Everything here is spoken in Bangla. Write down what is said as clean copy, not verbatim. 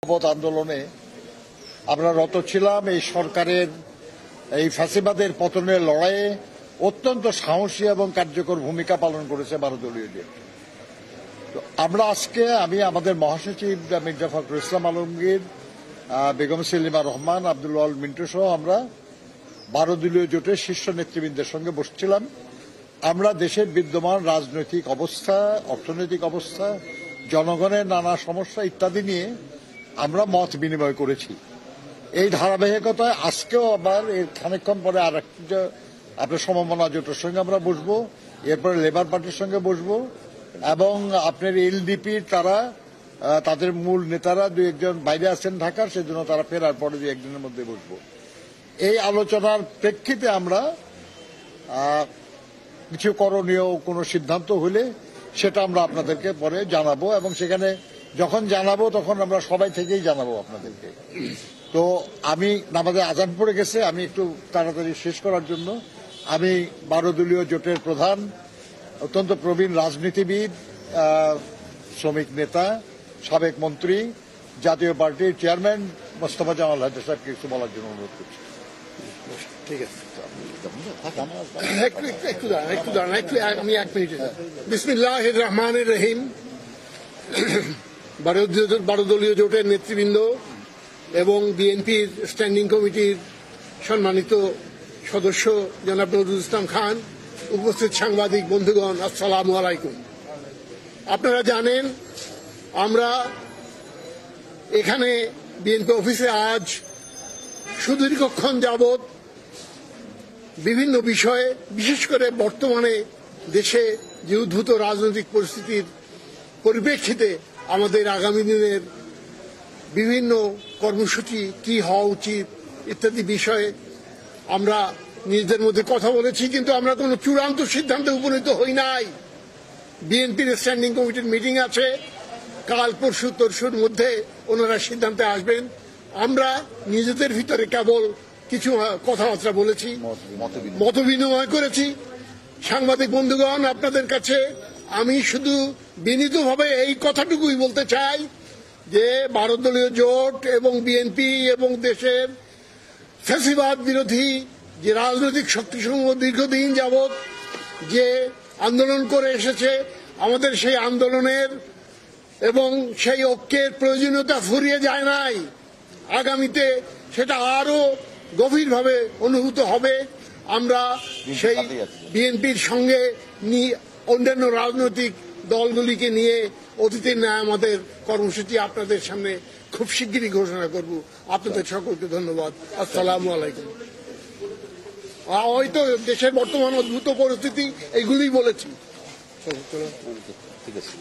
পথ আন্দোলনে আমরা রত ছিলাম। এই সরকারের এই ফ্যাসিবাদের পতনের লড়াইয়ে অত্যন্ত সাহসী এবং কার্যকর ভূমিকা পালন করেছে 12 দলীয় জোট। তো আমরা আজকে আমি আমাদের মহাসচিব মির্জা ফখরুল ইসলাম আলমগীর, বেগম সেলিমা রহমান, আব্দুল ওয়াল মিন্টু সহ আমরা 12 দলীয় জোটের শীর্ষ নেতৃবৃন্দের সঙ্গে বসছিলাম। আমরা দেশের বিদ্যমান রাজনৈতিক অবস্থা, অর্থনৈতিক অবস্থা, জনগণের নানা সমস্যা ইত্যাদি নিয়ে আমরা মত বিনিময় করেছি। এই ধারাবাহিকতায় আজকেও আবার এর খানিকক্ষণ পরে আর একটা আপনার সমমনা জোটের সঙ্গে আমরা বসবো, এরপরে লেবার পার্টির সঙ্গে বসবো এবং আপনার এলডিপি তারা তাদের মূল নেতারা 2-1 বাইরে আছেন ঢাকার, সেজন্য তারা ফেরার পরে 2-1 দিনের মধ্যে বসবো। এই আলোচনার প্রেক্ষিতে আমরা কিছু করণীয় কোনো সিদ্ধান্ত হলে সেটা আমরা আপনাদেরকে পরে জানাবো এবং সেখানে যখন জানাবো তখন আমরা সবাই থেকেই জানাবো আপনাদেরকে। তো আমি নামাজে আজান পড়ে গেছে, আমি একটু তাড়াতাড়ি শেষ করার জন্য আমি 12 দলীয় জোটের প্রধান, অত্যন্ত প্রবীণ রাজনীতিবিদ, শ্রমিক নেতা, সাবেক মন্ত্রী, জাতীয় পার্টির চেয়ারম্যান মোস্তফা জামাল হায়দার সাহেবকে কিছু বলার জন্য অনুরোধ করছি। ঠিক আছে, একটু দাঁড়ান, আমি 1 মিনিট। বিসমিল্লাহির রহমানির রহিম। 12 দলীয় জোটের নেতৃবৃন্দ এবং বিএনপির স্ট্যান্ডিং কমিটির সম্মানিত সদস্য জনাব নজরুল ইসলাম খান, উপস্থিত সাংবাদিক বন্ধুগণ, আসসালামু আলাইকুম। আপনারা জানেন আমরা এখানে বিএনপি অফিসে আজ সুদীর্ঘক্ষণ যাবৎ বিভিন্ন বিষয়ে, বিশেষ করে বর্তমানে দেশে যে উদ্ভূত রাজনৈতিক পরিস্থিতির পরিপ্রেক্ষিতে আমাদের আগামী দিনের বিভিন্ন কর্মসূচি কি হওয়া উচিত ইত্যাদি বিষয়ে আমরা নিজেদের মধ্যে কথা বলেছি, কিন্তু আমরা কোনো চূড়ান্ত সিদ্ধান্তে উপনীত হই নাই। বিএনপির স্ট্যান্ডিং কমিটির মিটিং আছে, কাল পরশু তরশুর মধ্যে ওনারা সিদ্ধান্তে আসবেন। আমরা নিজেদের ভিতরে কেবল কিছু কথাবার্তা বলেছি, মত বিনিময় করেছি। সাংবাদিক বন্ধুগণ, আপনাদের কাছে আমি শুধু বিনীতভাবে এই কথাটুকুই বলতে চাই যে 12 দলীয় জোট এবং বিএনপি এবং দেশের ফ্যাসিবাদ বিরোধী যে রাজনৈতিক শক্তিসমূহ দীর্ঘদিন যাবৎ যে আন্দোলন করে এসেছে, আমাদের সেই আন্দোলনের এবং সেই ঐক্যের প্রয়োজনীয়তা ফুরিয়ে যায় নাই। আগামীতে সেটা আরো গভীরভাবে অনুভূত হবে। আমরা সেই বিএনপির সঙ্গে অন্যান্য রাজনৈতিক দলগুলিকে নিয়ে অতীতের ন্যায় আমাদের কর্মসূচি আপনাদের সামনে খুব শিগগিরই ঘোষণা করব। আপনাদের সকলকে ধন্যবাদ। আসসালামু আলাইকুম। হয়তো দেশের বর্তমান অদ্ভুত পরিস্থিতি এইগুলি বলেছি। ঠিক আছে।